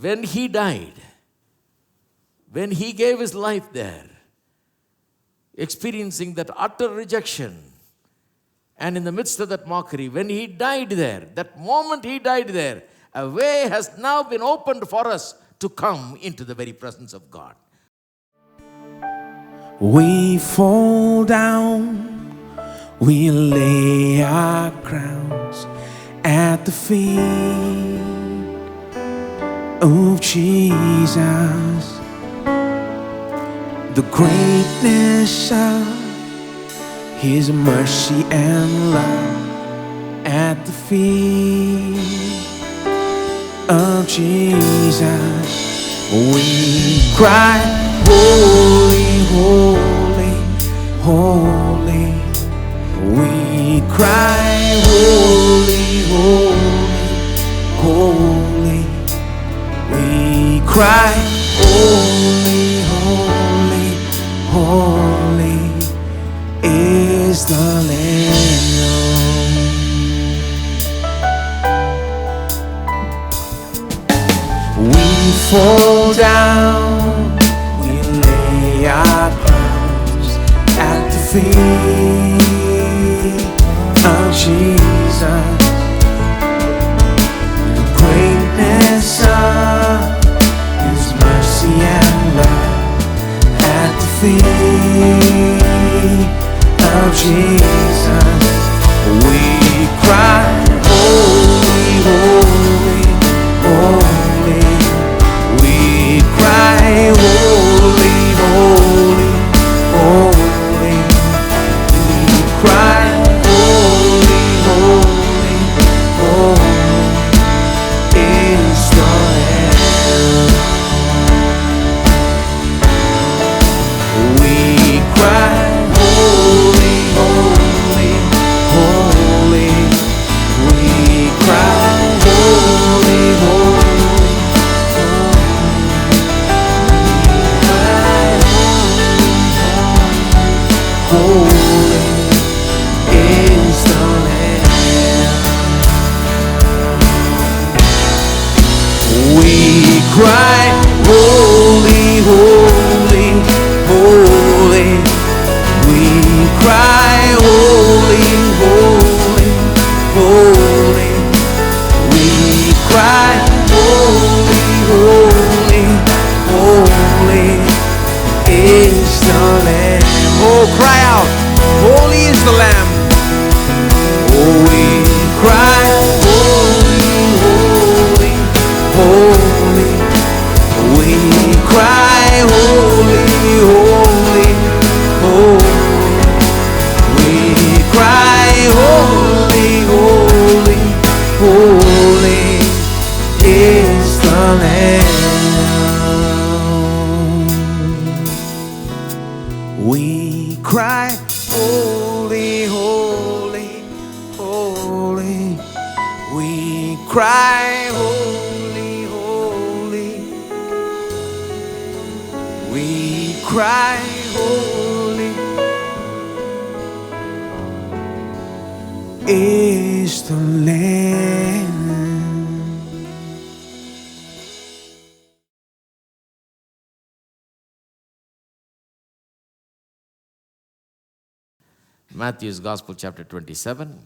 when he died, when he gave his life there, experiencing that utter rejection, and in the midst of that mockery, when he died there, that moment he died there, a way has now been opened for us to come into the very presence of God. We fall down, we lay our crowns at the feet of Jesus. The greatness of His mercy and love at the feet of Jesus. We cry, holy, holy, holy. We cry, holy, holy, holy. We cry, holy, holy, holy is the Lamb. We fall down, we lay our crowns at the feet of Jesus. The greatness of His mercy and love at the feet of Jesus. We cry, holy, holy, holy. We cry, holy, holy, holy. We cry, holy, holy, holy is the Lamb. We cry, holy, holy, holy. We cry, holy, holy, holy is the Lamb. We cry, holy, holy, holy. We cry, holy, holy, holy. We cry, holy, holy, holy is the Lamb. Oh, cry out, holy is the Lamb. Oh, we cry, holy, holy, holy. We cry, holy, holy, holy. We cry, holy, holy, holy is the Lamb. We cry, holy, holy, holy. We cry, holy, holy. We cry, holy is the Lamb. Matthew's Gospel, chapter 27.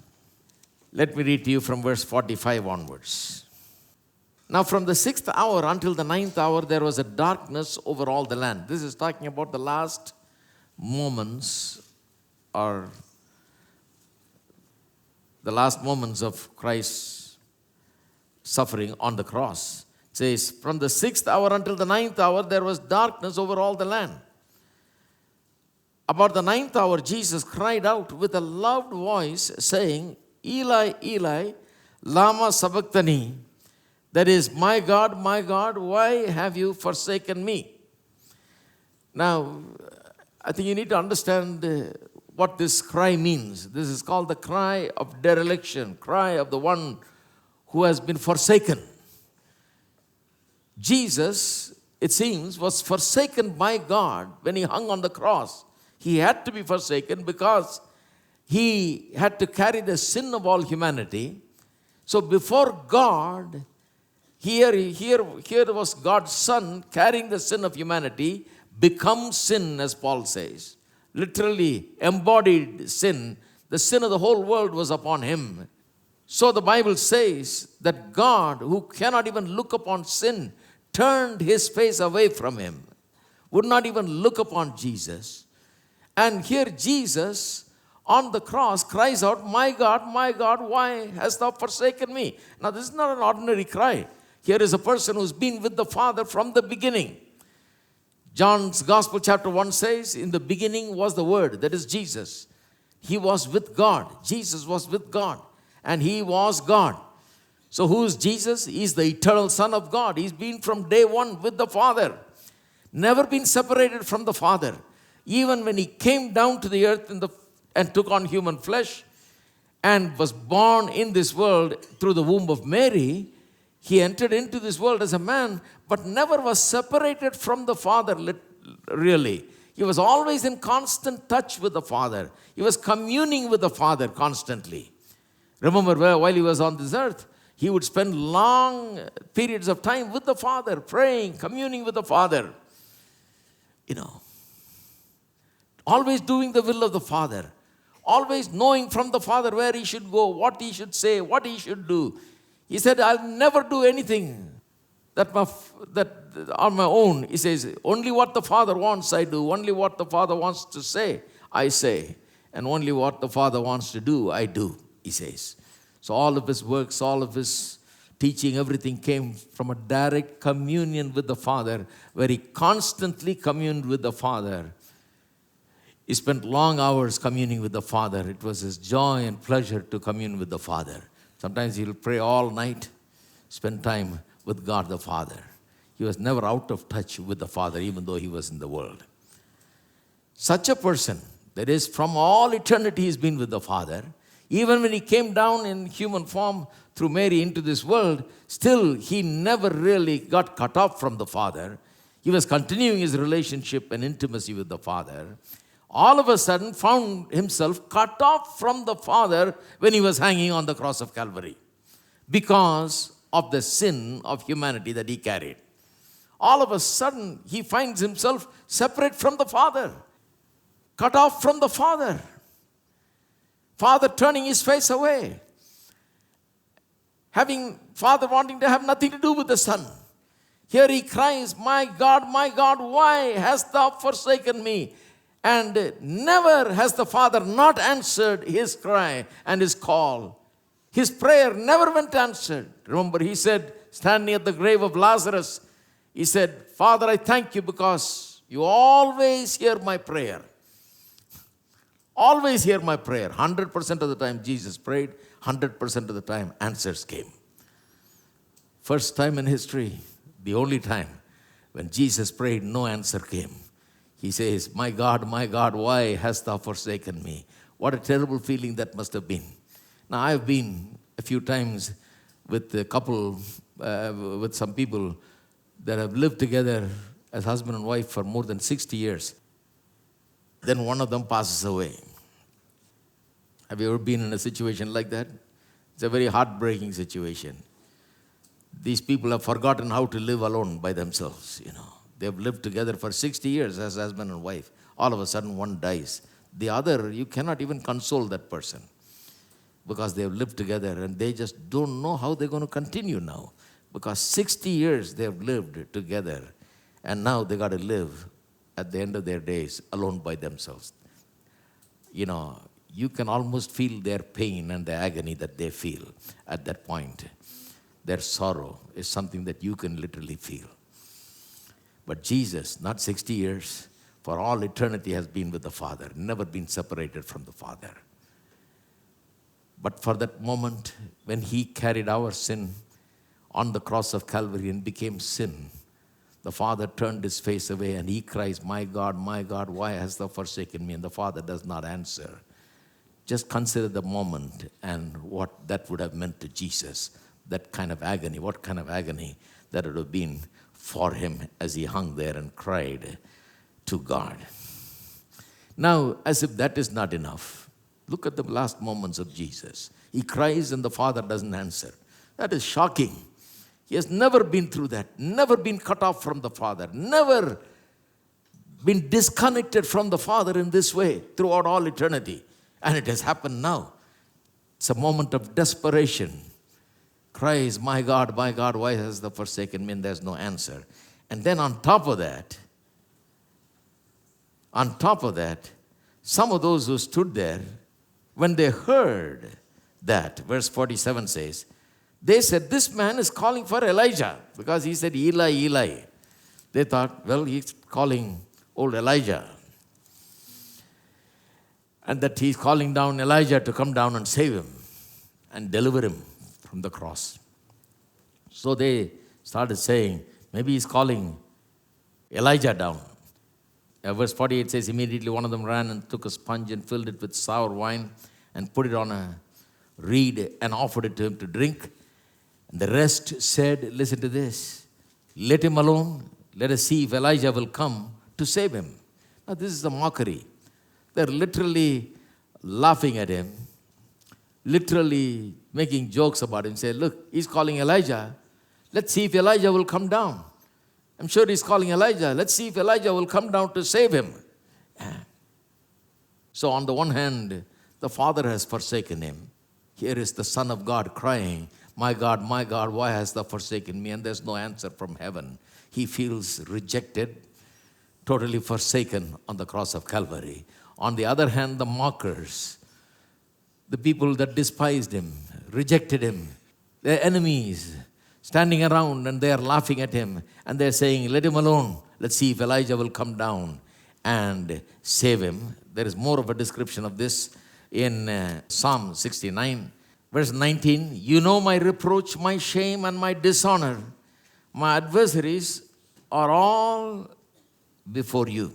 Let me read to you from verse 45 onwards. Now from the 6th hour until the 9th hour, there was a darkness over all the land. This is talking about the last moments or the last moments of Christ's suffering on the cross. It says, from the 6th hour until the 9th hour, there was darkness over all the land. About the 9th hour, Jesus cried out with a loud voice, saying, Eli, Eli, lama sabachthani. That is, my God, why have you forsaken me? Now, I think you need to understand what this cry means. This is called the cry of dereliction, cry of the one who has been forsaken. Jesus, it seems, was forsaken by God when he hung on the cross. He had to be forsaken because he had to carry the sin of all humanity. So before God, Here was God's Son carrying the sin of humanity, become sin, as Paul says. Literally embodied sin. The sin of the whole world was upon him. So the Bible says that God, who cannot even look upon sin, turned his face away from him, would not even look upon Jesus. And here Jesus on the cross cries out, my God, why hast thou forsaken me? Now this is not an ordinary cry. Here is a person who's been with the Father from the beginning. John's Gospel chapter 1 says, in the beginning was the Word, that is Jesus. He was with God. Jesus was with God. And he was God. So who is Jesus? He's the eternal Son of God. He's been from day one with the Father. Never been separated from the Father. Even when he came down to the earth and took on human flesh and was born in this world through the womb of Mary, he entered into this world as a man, but never was separated from the Father, really. He was always in constant touch with the Father. He was communing with the Father constantly. Remember, while he was on this earth, he would spend long periods of time with the Father, praying, communing with the Father. Always doing the will of the Father. Always knowing from the Father where he should go, what he should say, what he should do. He said, I'll never do anything that on my own. He says, only what the Father wants I do. Only what the Father wants to say, I say. And only what the Father wants to do, I do, he says. So all of his works, all of his teaching, everything came from a direct communion with the Father, where he constantly communed with the Father. He spent long hours communing with the Father. It was his joy and pleasure to commune with the Father. Sometimes he'll pray all night, spend time with God the Father. He was never out of touch with the Father, even though he was in the world. Such a person, that is, from all eternity he's been with the Father. Even when he came down in human form through Mary into this world, still he never really got cut off from the Father. He was continuing his relationship and intimacy with the Father. All of a sudden found himself cut off from the Father when he was hanging on the cross of Calvary because of the sin of humanity that he carried. All of a sudden, he finds himself separate from the Father, cut off from the Father. Father turning his face away, Father wanting to have nothing to do with the Son. Here he cries, my God, why hast thou forsaken me? And never has the Father not answered his cry and his call. His prayer never went answered. Remember, he said, standing at the grave of Lazarus, he said, Father, I thank you because you always hear my prayer. Always hear my prayer. 100% of the time Jesus prayed, 100% of the time answers came. First time in history, the only time when Jesus prayed, no answer came. He says, my God, why hast thou forsaken me? What a terrible feeling that must have been. Now, I've been a few times with a couple, with some people that have lived together as husband and wife for more than 60 years. Then one of them passes away. Have you ever been in a situation like that? It's a very heartbreaking situation. These people have forgotten how to live alone by themselves, They've lived together for 60 years as husband and wife. All of a sudden, one dies. The other, you cannot even console that person because they've lived together and they just don't know how they're going to continue now. Because 60 years they've lived together and now they got to live at the end of their days alone by themselves. You can almost feel their pain and the agony that they feel at that point. Their sorrow is something that you can literally feel. But Jesus, not 60 years, for all eternity has been with the Father, never been separated from the Father. But for that moment, when he carried our sin on the cross of Calvary and became sin, the Father turned his face away and he cries, my God, why hast thou forsaken me? And the Father does not answer. Just consider the moment and what that would have meant to Jesus, that kind of agony, what kind of agony that would have been for him as he hung there and cried to God. Now, as if that is not enough, look at the last moments of Jesus. He cries and the Father doesn't answer. That is shocking. He has never been through that, never been cut off from the Father, never been disconnected from the Father in this way throughout all eternity. And it has happened now. It's a moment of desperation. Cries, my God, why has thou forsaken me? And there's no answer. And then on top of that, some of those who stood there, when they heard that, verse 47 says, they said, this man is calling for Elijah, because he said, Eli, Eli. They thought, well, he's calling old Elijah. And that he's calling down Elijah to come down and save him and deliver him from the cross. So they started saying, maybe he's calling Elijah down. Verse 48 says, immediately one of them ran and took a sponge and filled it with sour wine and put it on a reed and offered it to him to drink. And the rest said, listen to this, let him alone. Let us see if Elijah will come to save him. Now this is a mockery. They're literally laughing at him, literally making jokes about him. Say, look, he's calling Elijah. Let's see if Elijah will come down. I'm sure he's calling Elijah. Let's see if Elijah will come down to save him. So on the one hand, the Father has forsaken him. Here is the Son of God crying, my God, why hast thou forsaken me? And there's no answer from heaven. He feels rejected, totally forsaken on the cross of Calvary. On the other hand, the mockers, the people that despised him, rejected him, their enemies, standing around and they are laughing at him and they're saying, let him alone. Let's see if Elijah will come down and save him. There is more of a description of this in Psalm 69, verse 19. You know my reproach, my shame, and my dishonor. My adversaries are all before you.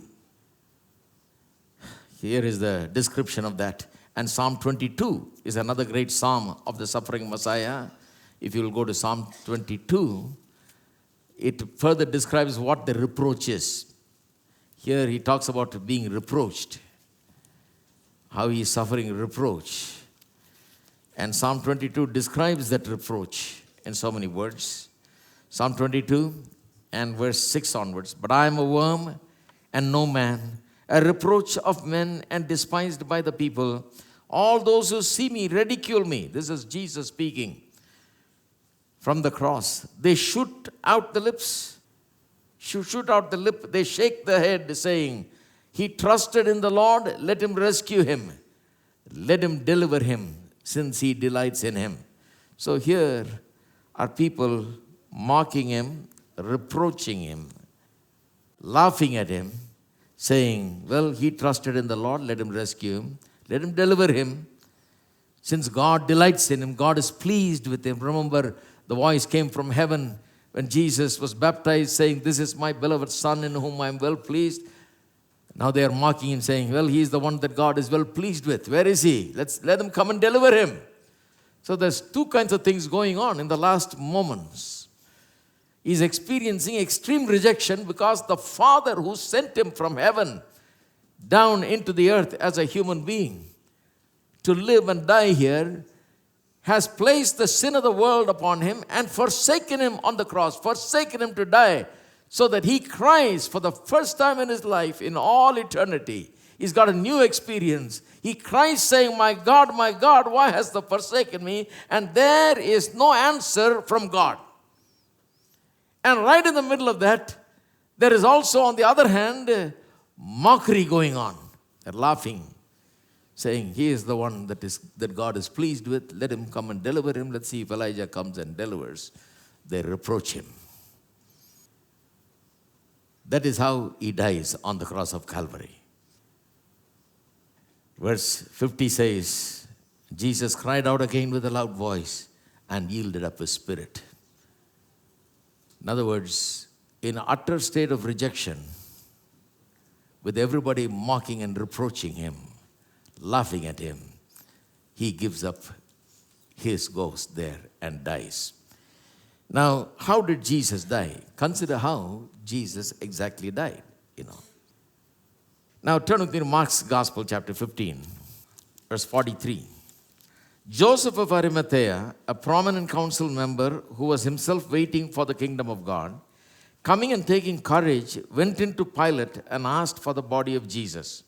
Here is the description of that. And Psalm 22 is another great psalm of the suffering Messiah. If you will go to Psalm 22, it further describes what the reproach is. Here he talks about being reproached, how he is suffering reproach. And Psalm 22 describes that reproach in so many words. Psalm 22 and verse 6 onwards. But I am a worm and no man, a reproach of men and despised by the people. All those who see me ridicule me. This is Jesus speaking from the cross. They shoot out the lips. Shoot out the lip. They shake the head saying, he trusted in the Lord. Let him rescue him. Let him deliver him since he delights in him. So here are people mocking him, reproaching him, laughing at him, saying, well, he trusted in the Lord, let him rescue him, let him deliver him. Since God delights in him, God is pleased with him. Remember, the voice came from heaven when Jesus was baptized, saying, this is my beloved Son in whom I am well pleased. Now they are mocking him, saying, well, he is the one that God is well pleased with. Where is he? Let him come and deliver him. So there's two kinds of things going on in the last moments. He's experiencing extreme rejection because the Father who sent him from heaven down into the earth as a human being to live and die here has placed the sin of the world upon him and forsaken him on the cross, forsaken him to die, so that he cries for the first time in his life in all eternity. He's got a new experience. He cries saying, my God, why hast thou forsaken me? And there is no answer from God. And right in the middle of that, there is also, on the other hand, mockery going on. They're laughing, saying, he is the one that God is pleased with. Let him come and deliver him. Let's see if Elijah comes and delivers. They reproach him. That is how he dies on the cross of Calvary. Verse 50 says, Jesus cried out again with a loud voice and yielded up his spirit. In other words, in utter state of rejection, with everybody mocking and reproaching him, laughing at him, he gives up his ghost there and dies. Now, how did Jesus die? Consider how Jesus exactly died, Now, turn with me to Mark's Gospel, chapter 15, verse 43. Joseph of Arimathea, a prominent council member who was himself waiting for the kingdom of God, coming and taking courage, went into Pilate and asked for the body of Jesus.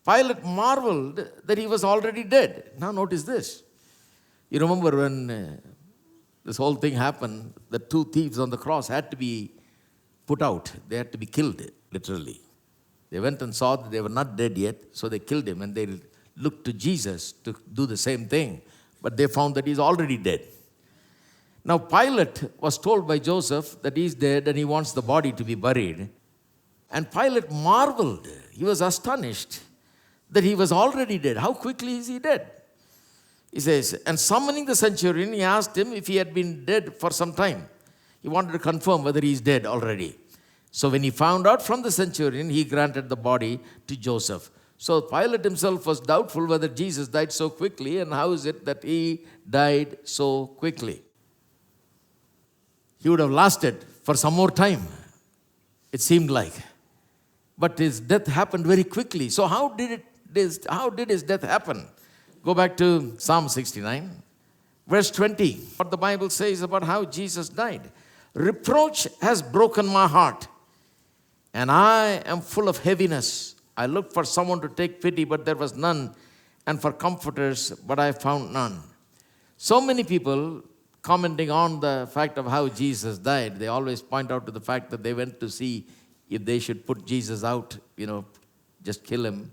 Pilate marveled that he was already dead. Now notice this. You remember when this whole thing happened, the two thieves on the cross had to be put out. They had to be killed, literally. They went and saw that they were not dead yet, so they killed him, and they looked to Jesus to do the same thing. But they found that he's already dead. Now Pilate was told by Joseph that he's dead and he wants the body to be buried. And Pilate marveled. He was astonished that he was already dead. How quickly is he dead? He says, and summoning the centurion, he asked him if he had been dead for some time. He wanted to confirm whether he's dead already. So when he found out from the centurion, he granted the body to Joseph. So Pilate himself was doubtful whether Jesus died so quickly, and how is it that he died so quickly? He would have lasted for some more time, it seemed like. But his death happened very quickly. So how did his death happen? Go back to Psalm 69, verse 20. What the Bible says about how Jesus died. Reproach has broken my heart, and I am full of heaviness. I looked for someone to take pity, but there was none, and for comforters, but I found none. So many people commenting on the fact of how Jesus died, they always point out to the fact that they went to see if they should put Jesus out, just kill him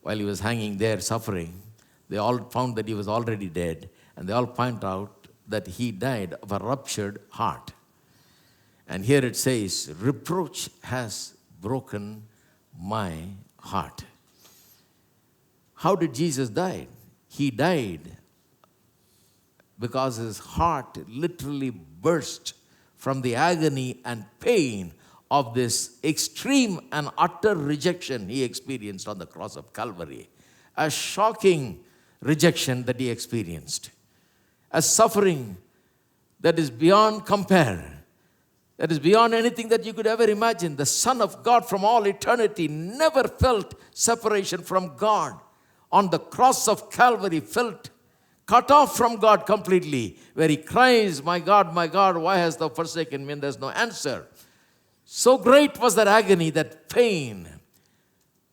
while he was hanging there suffering. They all found that he was already dead, and they all point out that he died of a ruptured heart. And here it says, reproach has broken my heart. How did Jesus die? He died because his heart literally burst from the agony and pain of this extreme and utter rejection he experienced on the cross of Calvary. A shocking rejection that he experienced. A suffering that is beyond compare. That is beyond anything that you could ever imagine. The Son of God from all eternity never felt separation from God. On the cross of Calvary, felt cut off from God completely, where he cries, my God, why hast thou forsaken me? And there's no answer. So great was that agony, that pain,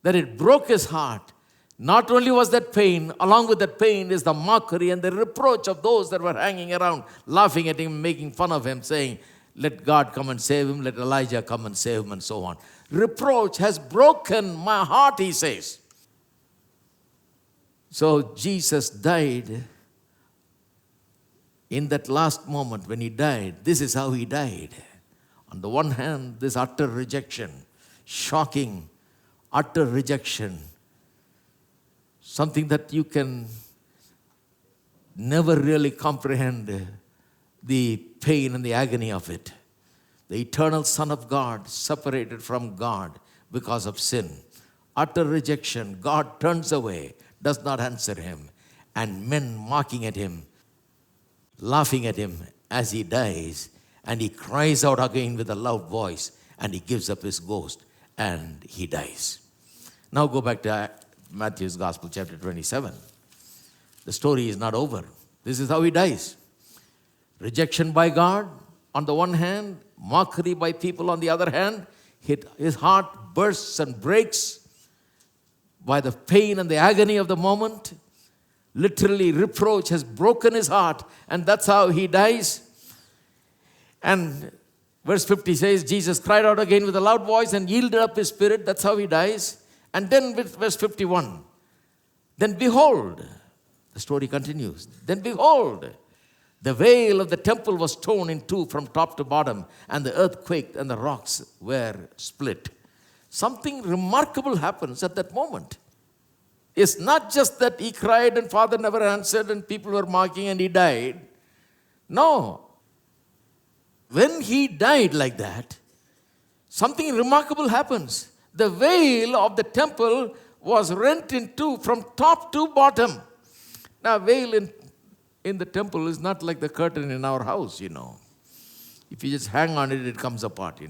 that it broke his heart. Not only was that pain, along with that pain is the mockery and the reproach of those that were hanging around, laughing at him, making fun of him, saying, let God come and save him, let Elijah come and save him, and so on. Reproach has broken my heart, he says. So Jesus died in that last moment when he died. This is how he died. On the one hand, this utter rejection, shocking, utter rejection, something that you can never really comprehend the pain and the agony of it. The eternal Son of God separated from God because of sin. Utter rejection. God turns away, does not answer him. And men mocking at him, laughing at him as he dies. And he cries out again with a loud voice, and he gives up his ghost, and he dies. Now go back to Matthew's Gospel, chapter 27. The story is not over. This is how he dies. Rejection by God on the one hand, mockery by people on the other hand. His heart bursts and breaks by the pain and the agony of the moment. Literally, reproach has broken his heart, and that's how he dies. And verse 50 says, Jesus cried out again with a loud voice and yielded up his spirit. That's how he dies. And then with verse 51, then behold, the story continues. Then behold, the veil of the temple was torn in two from top to bottom, and the earth quaked and the rocks were split. Something remarkable happens at that moment. It's not just that he cried and Father never answered and people were mocking and he died. No. When he died like that, something remarkable happens. The veil of the temple was rent in two from top to bottom. Now, veil in the temple is not like the curtain in our house, If you just hang on it, it comes apart,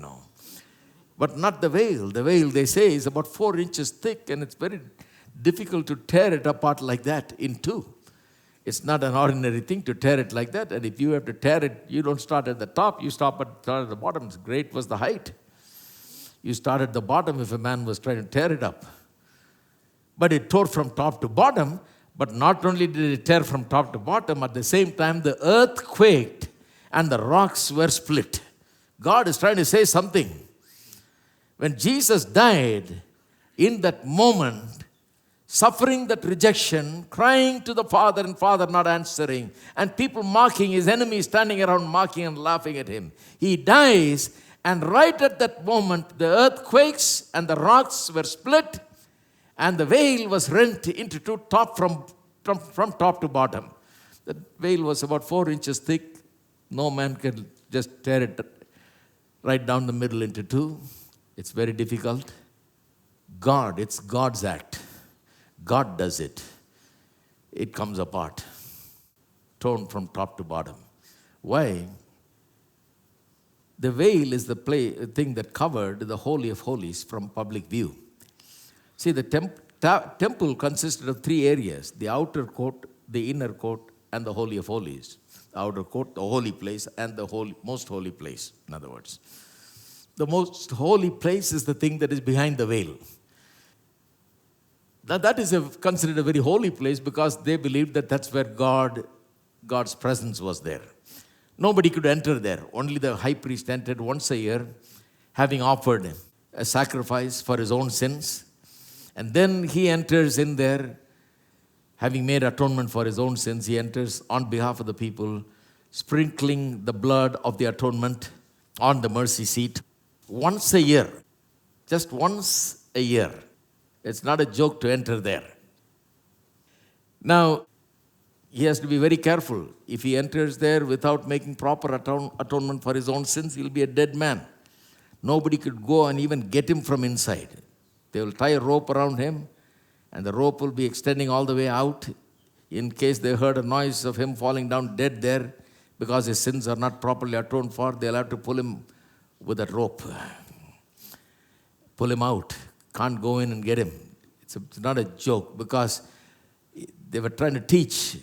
But not the veil. The veil, they say, is about 4 inches thick, and it's very difficult to tear it apart like that in two. It's not an ordinary thing to tear it like that. And if you have to tear it, you don't start at the top, you start at the bottom. Great was the height. You start at the bottom if a man was trying to tear it up. But it tore from top to bottom. But not only did it tear from top to bottom, at the same time the earth quaked and the rocks were split. God is trying to say something. When Jesus died, in that moment, suffering that rejection, crying to the Father and Father not answering, and people mocking, his enemies standing around mocking and laughing at him. He dies, and right at that moment, the earth quakes and the rocks were split, and the veil was rent into two, from top to bottom. The veil was about 4 inches thick. No man can just tear it right down the middle into two. It's very difficult. It's God's act. God does it. It comes apart, torn from top to bottom. Why? The veil is the thing that covered the Holy of Holies from public view. See, the temple consisted of 3 areas: the outer court, the inner court, and the Holy of Holies. The outer court, the holy place, and the most holy place, in other words. The most holy place is the thing that is behind the veil. Now, that is considered a very holy place because they believed that that's where God's presence was there. Nobody could enter there. Only the high priest entered once a year, having offered a sacrifice for his own sins. And then he enters in there, having made atonement for his own sins. He enters on behalf of the people, sprinkling the blood of the atonement on the mercy seat once a year. Just once a year. It's not a joke to enter there. Now, he has to be very careful. If he enters there without making proper atonement for his own sins, he'll be a dead man. Nobody could go and even get him from inside. They will tie a rope around him, and the rope will be extending all the way out in case they heard a noise of him falling down dead there because his sins are not properly atoned for. They'll have to pull him with that rope. Pull him out. Can't go in and get him. It's not a joke because they were trying to teach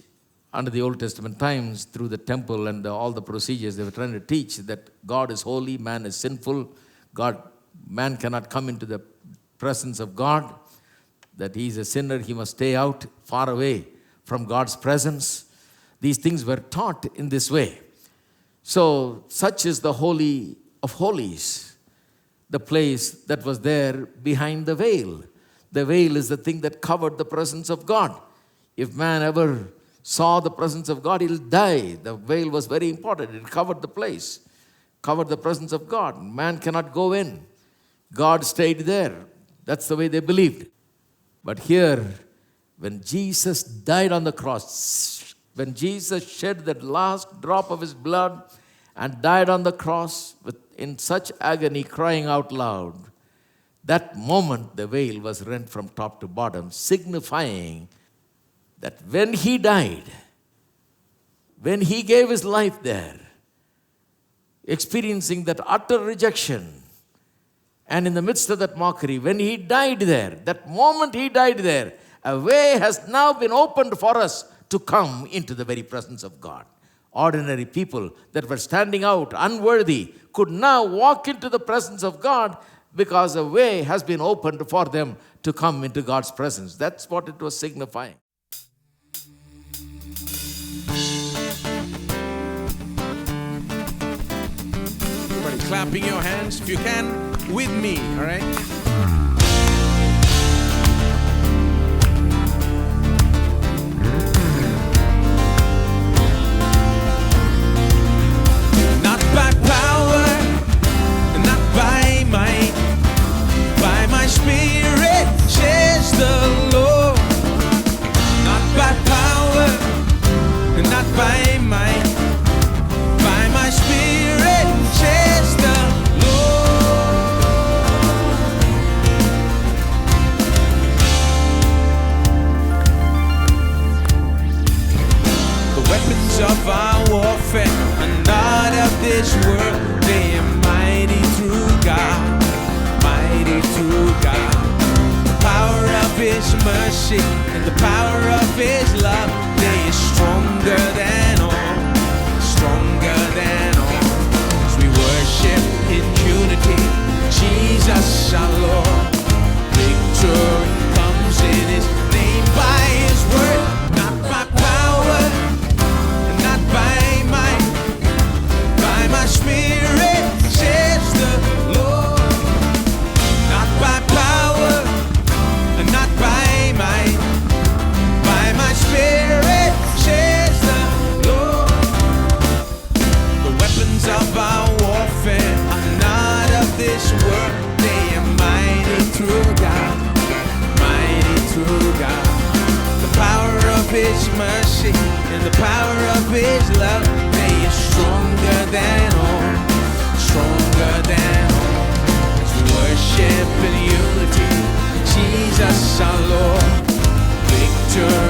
under the Old Testament times through the temple and all the procedures. They were trying to teach that God is holy, man is sinful. Man cannot come into the presence of God, that he is a sinner, he must stay out, far away from God's presence. These things were taught in this way. So, such is the Holy of Holies, the place that was there behind the veil. The veil is the thing that covered the presence of God. If man ever saw the presence of God, he'll die. The veil was very important. It covered the place, covered the presence of God. Man cannot go in. God stayed there. That's the way they believed. But here, when Jesus died on the cross, when Jesus shed that last drop of his blood and died on the cross in such agony, crying out loud, that moment the veil was rent from top to bottom, signifying that when he died, when he gave his life there, experiencing that utter rejection, and in the midst of that mockery, when he died there, that moment he died there, a way has now been opened for us to come into the very presence of God. Ordinary people that were standing out unworthy could now walk into the presence of God because a way has been opened for them to come into God's presence. That's what it was signifying. Everybody clapping your hands if you can with me, all right? Not by power, not by might, by my spirit, says the Lord. Not by power, not by might, by my spirit, says the Lord. The weapons of our warfare are not of this world. They are mighty through God, mighty through God. The power of His mercy and the power of His love, they are strong Jesus our Lord. Victory comes in His name, by His word, not by power, and not by might, by my Spirit, says the Lord. Not by power, and not by might, by my Spirit, says the Lord. The weapons of our warfare are not of this world. They are mighty through God, mighty through God. The power of His mercy and the power of His love, they are stronger than all, stronger than all. As we worship in unity, Jesus our Lord. Victory